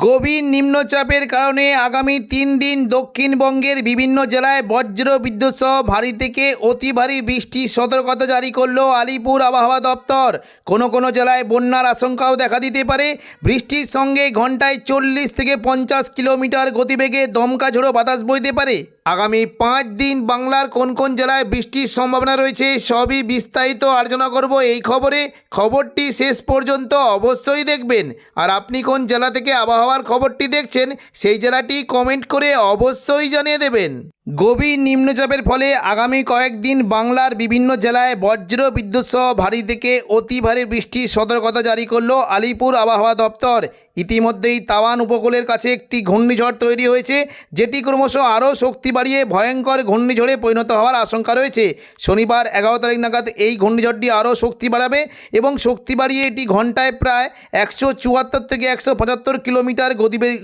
গভীর নিম্নচাপের কারণে আগামী 3 দিন দক্ষিণবঙ্গের বিভিন্ন জেলায় বজ্র বিদ্যুৎ সহ ভারী থেকে অতি ভারী বৃষ্টির সতর্কতা জারি করলো আলিপুর আবহাওয়া দপ্তর। কোনো জেলায় বন্যার আশঙ্কাও দেখা দিতে পারে। বৃষ্টির সঙ্গে ঘন্টায় 40 থেকে 50 কিলোমিটার গতিবেগে দমকা ঝোড়ো বাতাস বইতে পারে। আগামী 5 দিন বাংলার কোন জেলায় বৃষ্টির সম্ভাবনা রয়েছে সবই বিস্তারিত আলোচনা করব এই খবরে। খবরটি শেষ পর্যন্ত অবশ্যই দেখবেন। আর আপনি কোন জেলা থেকে আবহাওয়ার খবরটি দেখছেন সেই জেলাটি কমেন্ট করে অবশ্যই জানিয়ে দেবেন। গভীর নিম্নচাপের ফলে আগামী কয়েকদিন বাংলার বিভিন্ন জেলায় বজ্র বিদ্যুৎ সহ ভারী থেকে অতি ভারী বৃষ্টির সতর্কতা জারি করলো আলিপুর আবহাওয়া দপ্তর। ইতিমধ্যেই তাওয়ান উপকূলের কাছে একটি ঘূর্ণিঝড় তৈরি হয়েছে, যেটি ক্রমশ আরও শক্তি বাড়িয়ে ভয়ঙ্কর ঘূর্ণিঝড়ে পরিণত হওয়ার আশঙ্কা রয়েছে। শনিবার 11 তারিখ নাগাদ এই ঘূর্ণিঝড়টি আরও শক্তি বাড়াবে এবং শক্তি বাড়িয়ে এটি ঘন্টায় প্রায় 174 থেকে 175 কিলোমিটার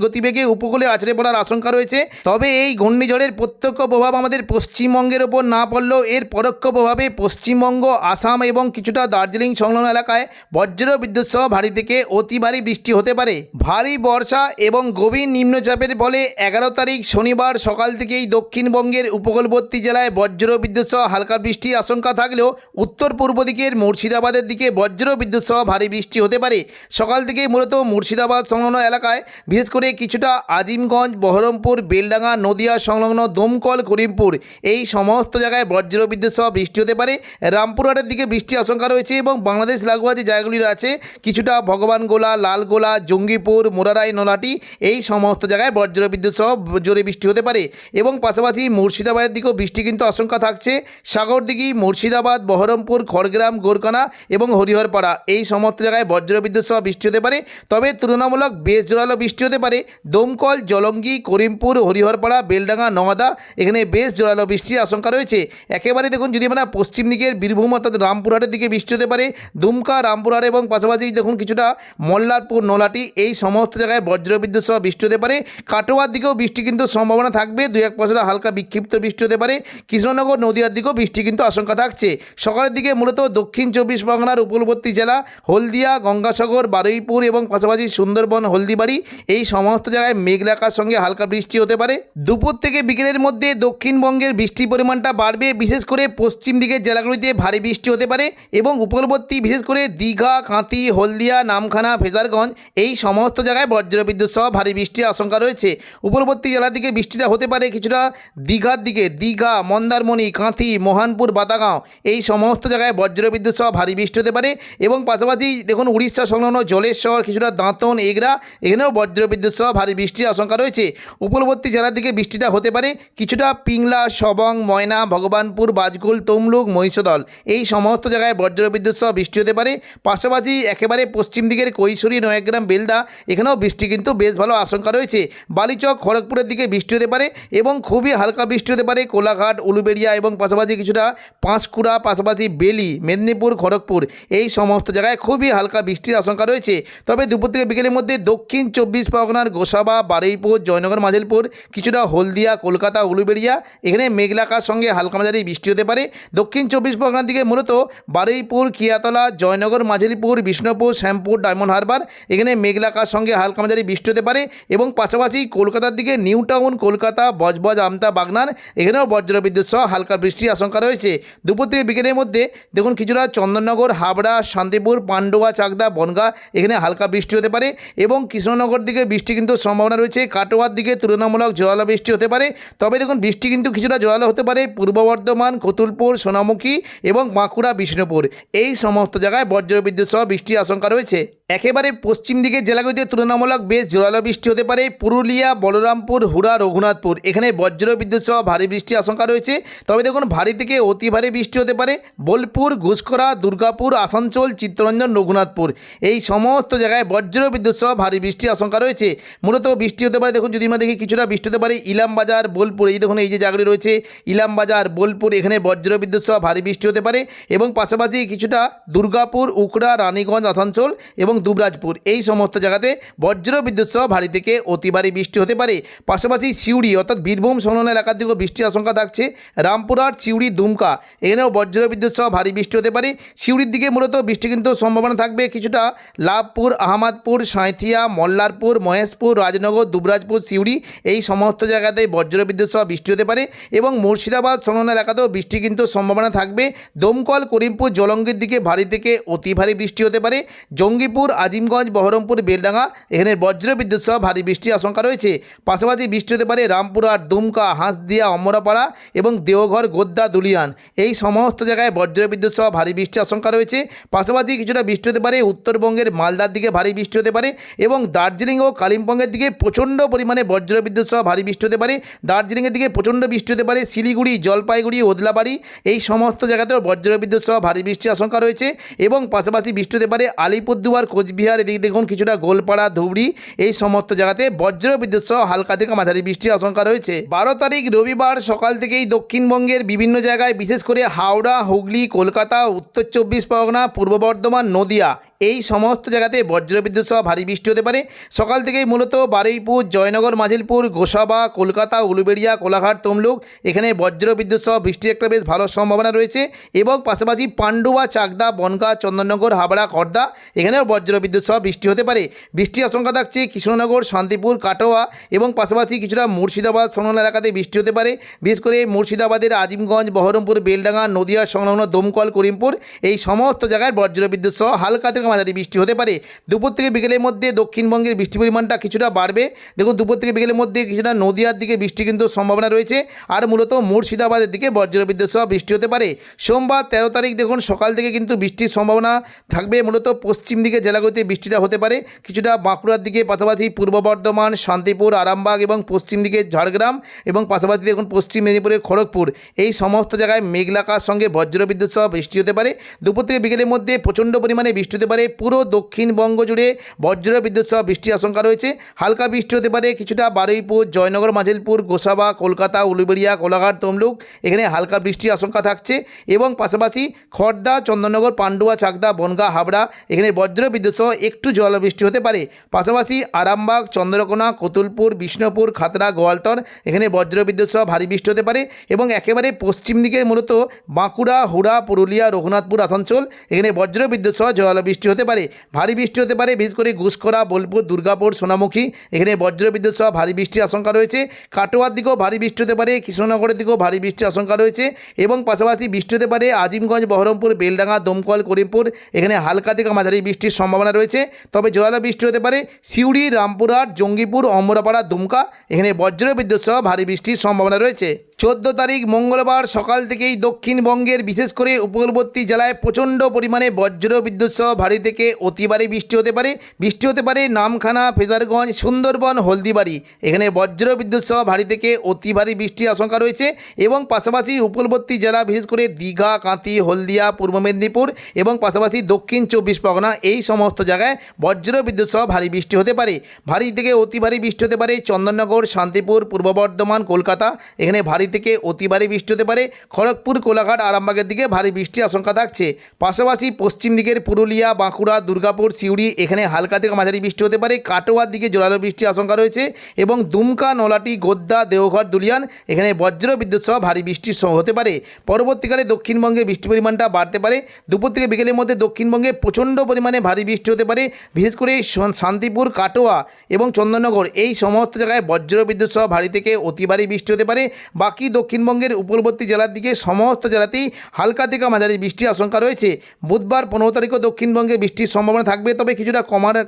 গতিবেগে উপকূলে আছড়ে পড়ার আশঙ্কা রয়েছে। তবে এই ঘূর্ণিঝড়ের প্রত্যক্ষ প্রভাব আমাদের পশ্চিমবঙ্গের ওপর না পড়লেও এর পরোক্ষ প্রভাবে পশ্চিমবঙ্গ, আসাম এবং কিছুটা দার্জিলিং সংলগ্ন এলাকায় বজ্র বিদ্যুৎ সহ ভারী থেকে অতি ভারী বৃষ্টি হতে পারে। ভারী বর্ষা এবং গভীর নিম্নচাপের ফলে 11 তারিখ শনিবার সকাল থেকেই দক্ষিণবঙ্গের উপকূলবর্তী জেলায় বজ্র বিদ্যুৎ সহ হালকা বৃষ্টির আশঙ্কা থাকলেও উত্তর পূর্ব দিকের মুর্শিদাবাদের দিকে বজ্র বিদ্যুৎ সহ ভারী বৃষ্টি হতে পারে। সকাল থেকেই মূলত মুর্শিদাবাদ সংলগ্ন এলাকায় বিশেষ করে কিছুটা আজিমগঞ্জ, বহরমপুর, বেলডাঙ্গা, নদিয়া সংলগ্ন দমকল, করিমপুর এই সমস্ত জায়গায় বজ্র বিদ্যুৎ সহ বৃষ্টি হতে পারে। রামপুরহাটের দিকে বৃষ্টির আশঙ্কা রয়েছে এবং বাংলাদেশ লাগোয়া যে জায়গাগুলি আছে কিছুটা ভগবানগোলা, লালগোলা, জঙ্গিপুর, মোরারাই, নলাটি এই সমস্ত জায়গায় বজ্র বিদ্যুৎ সহ জোরে বৃষ্টি হতে পারে। এবং পাশাপাশি মুর্শিদাবাদের দিকেও বৃষ্টি কিন্তু আশঙ্কা থাকছে। সাগরদিঘি, মুর্শিদাবাদ, বহরমপুর, খড়গ্রাম, গোরকানা এবং হরিহরপাড়া এই সমস্ত জায়গায় বজ্র বিদ্যুৎ সহ বৃষ্টি হতে পারে। তবে তুলনামূলক বেশ জোরালো বৃষ্টি হতে পারে দমকল, জলঙ্গি, করিমপুর, হরিহরপাড়া, বেলডাঙ্গা, নওয়াদা এখানে বেশ জোরালো বৃষ্টির আশঙ্কা রয়েছে। একেবারে দেখুন যদি আমরা পশ্চিম দিকের বীরভূম অর্থাৎ রামপুরহাটের দিকে বৃষ্টি হতে পারে দুমকা, রামপুরহাট এবং পাশাপাশি দেখুন কিছুটা মল্লারপুর, নোলাটি এই সমস্ত জায়গায় বজ্র বিদ্যুৎ সহ বৃষ্টি হতে পারে। কাটোয়ার দিকেও বৃষ্টি কিন্তু সম্ভাবনা থাকবে, 2-1% হালকা বিক্ষিপ্ত বৃষ্টি হতে পারে। কৃষ্ণনগর, নদিয়ার দিকেও বৃষ্টি কিন্তু আশঙ্কা থাকছে। সকালের দিকে মূলত দক্ষিণ 24 পরগনার উপকূলবর্তী জেলা হলদিয়া, গঙ্গাসাগর, বারুইপুর এবং পাশাপাশি সুন্দরবন, হলদিবাড়ি এই সমস্ত জায়গায় মেঘলা আকাশের সঙ্গে হালকা বৃষ্টি হতে পারে। দুপুর থেকে বিকেলের মধ্যে দক্ষিণবঙ্গের বৃষ্টির পরিমাণটা বাড়বে, বিশেষ করে পশ্চিম দিকের জেলাগুলিতে ভারী বৃষ্টি হতে পারে এবং উপকূলবর্তী বিশেষ করে দীঘা, কাঁথি, হলদিয়া, নামখানা, ফেজারগঞ্জ এই সমস্ত জায়গায় বজ্র বিদ্যুৎ সহ ভারী বৃষ্টির আশঙ্কা রয়েছে। উপকূলবর্তী জেলা দিকে বৃষ্টিটা হতে পারে কিছুটা দীঘার দিকে, দীঘা, মন্দারমণি, কাঁথি, মহানপুর, বাতাগাঁও এই সমস্ত জায়গায় বজ্র বিদ্যুৎ সহ ভারী বৃষ্টি হতে পারে। এবং পাশাপাশি দেখুন উড়িষ্যা সংলগ্ন জলেশ্বর, কিছুটা দাঁতন, এগরা এখানেও বজ্র বিদ্যুৎ সহ ভারী বৃষ্টির আশঙ্কা রয়েছে। উপকূলবর্তী জেলার দিকে বৃষ্টিটা হতে পারে কিছুটা পিংলা, সবং, ময়না, ভগবানপুর, বাজকুল, তমলুক, মহিষদল এই সমস্ত জায়গায় বজ্র বিদ্যুৎ সহ বৃষ্টি হতে পারে। পাশাপাশি একেবারে পশ্চিম দিকের কৈশোরী, নয়াগ্রাম, বেলদা এখানেও বৃষ্টি কিন্তু বেশ ভালো আশঙ্কা রয়েছে। বালিচক, খড়গপুরের দিকে বৃষ্টি হতে পারে এবং খুবই হালকা বৃষ্টি হতে পারে কোলাঘাট, উলুবেড়িয়া এবং পাশাপাশি কিছুটা পাঁশকুড়া, পাশাপাশি বেলি, মেদিনীপুর, খড়গপুর এই সমস্ত জায়গায় খুবই হালকা বৃষ্টির আশঙ্কা রয়েছে। তবে দুপুর থেকে বিকেলের মধ্যে দক্ষিণ 24 পরগনার গোসাবা, বারুইপুর, জয়নগর, মাঝেরপুর, কিছুটা হলদিয়া, কলকাতা, উলুবেড়িয়া এখানে মেঘলা আকাশের সঙ্গে হালকা মাঝারি বৃষ্টি হতে পারে। দক্ষিণ 24 পরগনার দিকে মূলত বারুইপুর, খিয়াতলা, জয়নগর, মাঝেরপুর, বিষ্ণুপুর, শ্যামপুর, ডায়মন্ড হারবার এখানে মেঘলা আকাশের সঙ্গে হালকা মাঝারি বৃষ্টি হতে পারে। এবং পাশাপাশি কলকাতার দিকে নিউ টাউন, কলকাতা, বজবজ, আমতা, বাগনান এখানেও বজ্র বিদ্যুৎ সহ হালকা বৃষ্টির আশঙ্কা রয়েছে। দুপুর থেকে বিকেলের মধ্যে দেখুন কিছুটা চন্দননগর, হাবড়া, শান্তিপুর, পান্ডুয়া, চাকদা, বনগাঁ এখানে হালকা বৃষ্টি হতে পারে এবং কৃষ্ণনগর দিকে বৃষ্টি কিন্তু সম্ভাবনা রয়েছে। কাটোয়ার দিকে তুলনামূলক জোরালো বৃষ্টি হতে পারে। তবে দেখুন বৃষ্টি কিন্তু কিছুটা জোরালো হতে পারে পূর্ব বর্ধমান, কতুলপুর, সোনামুখী এবং বাঁকুড়া, বিষ্ণুপুর এই সমস্ত জায়গায় বজ্র বিদ্যুৎ সহ বৃষ্টির আশঙ্কা রয়েছে। একেবারে পশ্চিম দিকের জেলাগুলিতে তুলনামূলক বেশ জোরালো বৃষ্টি হতে পারে পুরুলিয়া, বলরামপুর, হুড়া, রঘুনাথপুর এখানে বজ্র বিদ্যুৎ সহ ভারী বৃষ্টির আশঙ্কা রয়েছে। তবে দেখুন ভারী থেকে অতি ভারী বৃষ্টি হতে পারে বোলপুর, ঘুষকরা, দুর্গাপুর, আসানসোল, চিত্তরঞ্জন, রঘুনাথপুর এই সমস্ত জায়গায় বজ্র বিদ্যুৎ সহ ভারী বৃষ্টির আশঙ্কা রয়েছে। মূলত বৃষ্টি হতে পারে দেখুন যদি আমরা দেখি কিছুটা বৃষ্টি হতে পারে ইলামবাজার, বোলপুর এই দেখুন এই যে জায়গাগুলি রয়েছে ইলামবাজার, বোলপুর এখানে বজ্র বিদ্যুৎ সহ ভারী বৃষ্টি হতে পারে। এবং পাশাপাশি কিছুটা দুর্গাপুর, উকড়া, রানীগঞ্জ, আসানসোল এবং এবং দুবরাজপুর এই সমস্ত জায়গাতে বজ্র বিদ্যুৎ সহ ভারী থেকে অতি ভারী বৃষ্টি হতে পারে। পাশাপাশি সিউড়ি অর্থাৎ বীরভূম সংলগ্ন এলাকার দিকেও বৃষ্টির আশঙ্কা থাকছে। রামপুরহাট, সিউড়ি, দুমকা এখানেও বজ্র বিদ্যুৎ সহ ভারী বৃষ্টি হতে পারে। সিউড়ির দিকে মূলত বৃষ্টি কিন্তু সম্ভাবনা থাকবে কিছুটা। লাভপুর, আহমদপুর, সাঁইথিয়া, মল্লারপুর, মহেশপুর, রাজনগর, দুবরাজপুর, সিউড়ি এই সমস্ত জায়গাতে বজ্র বিদ্যুৎ সহ বৃষ্টি হতে পারে এবং মুর্শিদাবাদ সংলগ্ন এলাকাতেও বৃষ্টি কিন্তু সম্ভাবনা থাকবে। দমকল, করিমপুর, জলঙ্গির দিকে ভারী থেকে অতি ভারী বৃষ্টি হতে পারে। জঙ্গিপুর, আজিমগঞ্জ, বহরমপুর, বেলডাঙ্গা এখানে বজ্র বিদ্যুৎ সহ ভারী বৃষ্টির আশঙ্কা রয়েছে। পাশাপাশি বৃষ্টি হতে পারে রামপুরহাট, দুমকা, হাঁসদিয়া, অমরাপাড়া এবং দেওঘর, গোদ্দা, দুলিয়ান এই সমস্ত জায়গায় বজ্র বিদ্যুৎ সহ ভারী বৃষ্টির আশঙ্কা রয়েছে। পাশাপাশি কিছুটা বৃষ্টি হতে পারে উত্তরবঙ্গের মালদার দিকে ভারী বৃষ্টি হতে পারে এবং দার্জিলিং ও কালিম্পংয়ের দিকে প্রচণ্ড পরিমাণে বজ্র বিদ্যুৎ সহ ভারী বৃষ্টি হতে পারে। দার্জিলিংয়ের দিকে প্রচণ্ড বৃষ্টি হতে পারে। শিলিগুড়ি, জলপাইগুড়ি, ওদলাবাড়ি এই সমস্ত জায়গাতেও বজ্র বিদ্যুৎ সহ ভারী বৃষ্টির আশঙ্কা রয়েছে এবং পাশাপাশি বৃষ্টি হতে পারে আলিপুরদুয়ার, কোচবিহার এদিকে দেখুন কিছুটা গোলপাড়া, ধুবড়ি এই সমস্ত জায়গাতে বজ্র বিদ্যুৎ সহ হালকা থেকে মাঝারি বৃষ্টির আশঙ্কা রয়েছে। 12 তারিখ রবিবার সকাল থেকেই দক্ষিণবঙ্গের বিভিন্ন জায়গায় বিশেষ করে হাওড়া, হুগলি, কলকাতা, উত্তর 24 পরগনা, পূর্ব বর্ধমান, নদিয়া এই সমস্ত জায়গাতে বজ্রবিদ্যুৎ সহ ভারী বৃষ্টি হতে পারে। সকাল থেকেই মূলত বারুইপুর, জয়নগর, মাজিলপুর, গোসাবা, কলকাতা, উলুবেড়িয়া, কোলাঘাট, তমলুক এখানে বজ্রবিদ্যুৎ সহ বৃষ্টির একটা বেশ ভালো সম্ভাবনা রয়েছে এবং পাশাপাশি পান্ডুয়া, চাকদা, বনগাঁ, চন্দননগর, হাবড়া, খড়দা এখানেও বজ্রবিদ্যুৎ সহ বৃষ্টি হতে পারে। বৃষ্টির আশঙ্কা থাকছে কৃষ্ণনগর, শান্তিপুর, কাটোয়া এবং পাশাপাশি কিছুটা মুর্শিদাবাদ সংলগ্ন এলাকাতে বৃষ্টি হতে পারে। বিশেষ করে মুর্শিদাবাদের আজিমগঞ্জ, বহরমপুর, বেলডাঙ্গা, নদিয়া সংলগ্ন দমকল, করিমপুর এই সমস্ত জায়গায় বজ্রবিদ্যুৎ সহ হালকা থেকে মাঝারি বৃষ্টি হতে পারে। দুপুর থেকে বিকেলের মধ্যে দক্ষিণবঙ্গের বৃষ্টির পরিমাণটা কিছুটা বাড়বে। দেখুন দুপুর থেকে বিকেলের মধ্যে কিছুটা নদিয়ার দিকে বৃষ্টি কিন্তু সম্ভাবনা রয়েছে আর মূলত মুর্শিদাবাদের দিকে বজ্রবিদ্যুৎ সহ বৃষ্টি হতে পারে। সোমবার 13 তারিখ দেখুন সকাল থেকে কিন্তু বৃষ্টির সম্ভাবনা থাকবে। মূলত পশ্চিম দিকে জেলাগুলিতে বৃষ্টিটা হতে পারে কিছুটা বাঁকুড়ার দিকে, পাশাপাশি পূর্ব বর্ধমান, শান্তিপুর, আরামবাগ এবং পশ্চিম দিকে ঝাড়গ্রাম এবং পাশাপাশি দেখুন পশ্চিম মেদিনীপুরের খড়গপুর এই সমস্ত জায়গায় মেঘলাকার সঙ্গে বজ্রবিদ্যুৎ সহ বৃষ্টি হতে পারে। দুপুর থেকে বিকেলের মধ্যে প্রচণ্ড পরিমাণে বৃষ্টি হতে পারে। পুরো দক্ষিণবঙ্গ জুড়ে বজ্রবিদ্যুৎ সহ বৃষ্টির আশঙ্কা রয়েছে। হালকা বৃষ্টি হতে পারে কিছুটা বারুইপুর, জয়নগর, মাজিলপুর, গোসাবা, কলকাতা, উলুবেড়িয়া, কোলাঘাট, তমলুক এখানে হালকা বৃষ্টির আশঙ্কা থাকছে এবং পাশাপাশি খড়দা, চন্দননগর, পান্ডুয়া, চাকদা, বনগাঁ, হাবড়া এখানে বজ্রবিদ্যুৎ সহ একটু জলবৃষ্টি হতে পারে। পাশাপাশি আরামবাগ, চন্দ্রকোনা, কতুলপুর, বিষ্ণুপুর, খাতড়া, গোয়ালতর এখানে বজ্রবিদ্যুৎ সহ ভারী বৃষ্টি হতে পারে এবং একেবারে পশ্চিম দিকে মূলত বাঁকুড়া, হুড়া, পুরুলিয়া, রঘুনাথপুর, আসানসোল এখানে বজ্রবিদ্যুৎ সহ জলবৃষ্টি হতে পারে। ভারী বৃষ্টি হতে পারে বিশেষ করে ঘুষকরা, বোলপুর, দুর্গাপুর, সোনামুখী এখানে বজ্রবিদ্যুৎ সহ ভারী বৃষ্টির আশঙ্কা রয়েছে। কাটোয়ার দিকেও ভারী বৃষ্টি হতে পারে, কৃষ্ণনগরের দিকেও ভারী বৃষ্টির আশঙ্কা রয়েছে এবং পাশাপাশি বৃষ্টি হতে পারে আজিমগঞ্জ, বহরমপুর, বেলডাঙ্গা, দমকল, করিমপুর এখানে হালকা থেকে মাঝারি বৃষ্টির সম্ভাবনা রয়েছে। তবে জোরালো বৃষ্টি হতে পারে সিউড়ি, রামপুরহাট, জঙ্গিপুর, অমরাপাড়া, দুমকা এখানে বজ্রবিদ্যুৎ সহ ভারী বৃষ্টির সম্ভাবনা রয়েছে। 14 তারিখ মঙ্গলবার সকাল থেকেই দক্ষিণবঙ্গের বিশেষ করে উপকূলবর্তী জেলায় প্রচণ্ড পরিমাণে বজ্রবিদ্যুৎ সহ ভারী থেকে অতি ভারী বৃষ্টি হতে পারে। বৃষ্টি হতে পারে নামখানা, ফেজারগঞ্জ, সুন্দরবন, হলদিবাড়ি এখানে বজ্রবিদ্যুৎ সহ ভারী থেকে অতি ভারী বৃষ্টির আশঙ্কা রয়েছে এবং পাশাপাশি উপকূলবর্তী জেলা বিশেষ করে দীঘা, কাঁথি, হলদিয়া, পূর্ব মেদিনীপুর এবং পাশাপাশি দক্ষিণ 24 পরগনা এই সমস্ত জায়গায় বজ্রবিদ্যুৎ সহ ভারী বৃষ্টি হতে পারে। ভারী থেকে অতি ভারী বৃষ্টি হতে পারে চন্দননগর, শান্তিপুর, পূর্ব বর্ধমান, কলকাতা এখানে ভারী থেকে অতি ভারী বৃষ্টি হতে পারে। খড়গপুর, কোলাঘাট, আরামবাগের দিকে ভারী বৃষ্টির আশঙ্কা থাকছে। পাশাপাশি পশ্চিম দিকের পুরুলিয়া, বাঁকুড়া, দুর্গাপুর, সিউড়ি এখানে হালকা থেকে মাঝারি বৃষ্টি হতে পারে। কাটোয়ার দিকে জোরালো বৃষ্টির আশঙ্কা রয়েছে এবং দুমকা, নলাটি, গোদ্দা, দেওঘর, দুলিয়ান এখানে বজ্রবিদ্যুৎ সহ ভারী বৃষ্টি হতে পারে। পরবর্তীকালে দক্ষিণবঙ্গে বৃষ্টির পরিমাণটা বাড়তে পারে। দুপুর থেকে বিকেলের মধ্যে দক্ষিণবঙ্গে প্রচণ্ড পরিমাণে ভারী বৃষ্টি হতে পারে বিশেষ করে শান্তিপুর, কাটোয়া এবং চন্দননগর এই সমস্ত জায়গায় বজ্রবিদ্যুৎ সহ ভারী থেকে অতি ভারী বৃষ্টি হতে পারে। বাকি দক্ষিণবঙ্গের উপকূলবর্তী জেলার দিকে সমস্ত জেলাতেই হালকা থেকে মাঝারি বৃষ্টির আশঙ্কা রয়েছে। বুধবার 15 তারিখও দক্ষিণবঙ্গে বৃষ্টির সম্ভাবনা থাকবে, তবে কিছুটা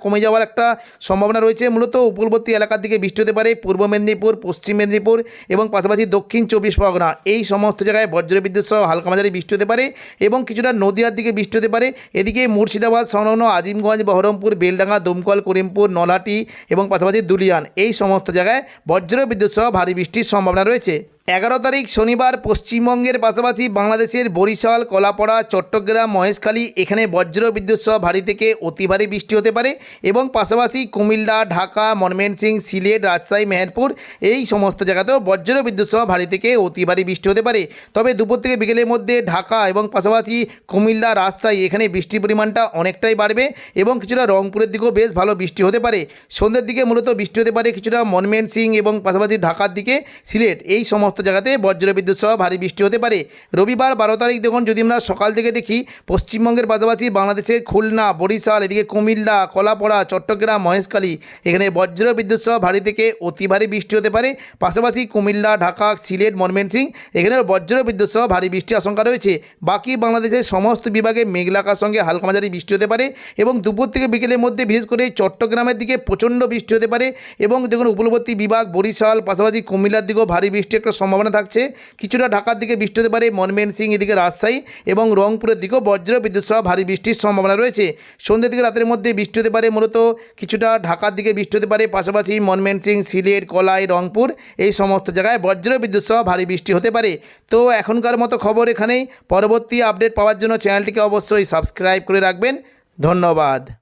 কমে যাওয়ার একটা সম্ভাবনা রয়েছে। মূলত উপকূলবর্তী এলাকার দিকে বৃষ্টি হতে পারে পূর্ব মেদিনীপুর, পশ্চিম মেদিনীপুর এবং পাশাপাশি দক্ষিণ 24 পরগনা এই সমস্ত জায়গায় বজ্রবিদ্যুৎ সহ হালকা মাঝারি বৃষ্টি হতে পারে এবং কিছুটা নদিয়ার দিকে বৃষ্টি হতে পারে। এদিকে মুর্শিদাবাদ সংলগ্ন আজিমগঞ্জ, বহরমপুর, বেলডাঙ্গা, দমকল, করিমপুর, নলহাটি এবং পাশাপাশি দুলিয়ান এই সমস্ত জায়গায় বজ্রবিদ্যুৎ সহ ভারী বৃষ্টির সম্ভাবনা রয়েছে। 11 তারিখ শনিবার পশ্চিমবঙ্গের পাশাপাশি বাংলাদেশের বরিশাল, কলাপাড়া, চট্টগ্রাম, মহেশখালী এখানে বজ্র বিদ্যুৎ সহ ভারী থেকে অতি ভারী বৃষ্টি হতে পারে এবং পাশাপাশি কুমিল্লা, ঢাকা, ময়মনসিংহ, সিলেট, রাজশাহী, মেহেরপুর এই সমস্ত জায়গাতেও বজ্র বিদ্যুৎ সহ ভারী থেকে অতি ভারী বৃষ্টি হতে পারে। তবে দুপুর থেকে বিকেলের মধ্যে ঢাকা এবং পাশাপাশি কুমিল্লা, রাজশাহী এখানে বৃষ্টির পরিমাণটা অনেকটাই বাড়বে এবং কিছুটা রংপুরের দিকেও বেশ ভালো বৃষ্টি হতে পারে। সন্ধ্যের দিকে মূলত বৃষ্টি হতে পারে কিছুটা ময়মনসিংহ এবং পাশাপাশি ঢাকার দিকে, সিলেট এই সমস্ত জায়গাতে বজ্রবিদ্যুৎ সহ ভারী বৃষ্টি হতে পারে। রবিবার 12 তারিখ দেখুন, যদি আমরা সকাল থেকে দেখি পশ্চিমবঙ্গের পাশাপাশি বাংলাদেশের খুলনা, বরিশাল, এদিকে কুমিল্লা, কলাপাড়া, চট্টগ্রাম, মহেশখালী এখানে বজ্রবিদ্যুৎ সহ ভারী থেকে অতি ভারী বৃষ্টি হতে পারে। পাশাপাশি কুমিল্লা, ঢাকা, সিলেট, ময়মনসিংহ এখানেও বজ্রবিদ্যুৎ সহ ভারী বৃষ্টির আশঙ্কা রয়েছে। বাকি বাংলাদেশের সমস্ত বিভাগে মেঘলা আকাশের সঙ্গে হালকা মাঝারি বৃষ্টি হতে পারে এবং দুপুর থেকে বিকেলের মধ্যে বিশেষ করে চট্টগ্রামের দিকে প্রচণ্ড বৃষ্টি হতে পারে এবং দেখুন উপকূলবর্তী বিভাগ বরিশাল, পাশাপাশি কুমিল্লার দিকেও ভারী বৃষ্টির একটা সম্ভাবনা থাকছে। কিছুটা ঢাকার দিকে বৃষ্টি হতে পারে, ময়মনসিংহ এদিকে রাজশাহী এবং রংপুরের দিকেও বজ্র বিদ্যুৎ সহ ভারী বৃষ্টির সম্ভাবনা রয়েছে। সন্ধ্যে থেকে রাতের মধ্যে বৃষ্টি হতে পারে, মূলত কিছুটা ঢাকার দিকে বৃষ্টি হতে পারে, পাশাপাশি ময়মনসিংহ, সিলেট, কলাই, রংপুর এই সমস্ত জায়গায় বজ্র বিদ্যুৎ সহ ভারী বৃষ্টি হতে পারে। তো এখনকার মতো খবর এখানেই। পরবর্তী আপডেট পাওয়ার জন্য চ্যানেলটিকে অবশ্যই সাবস্ক্রাইব করে রাখবেন। ধন্যবাদ।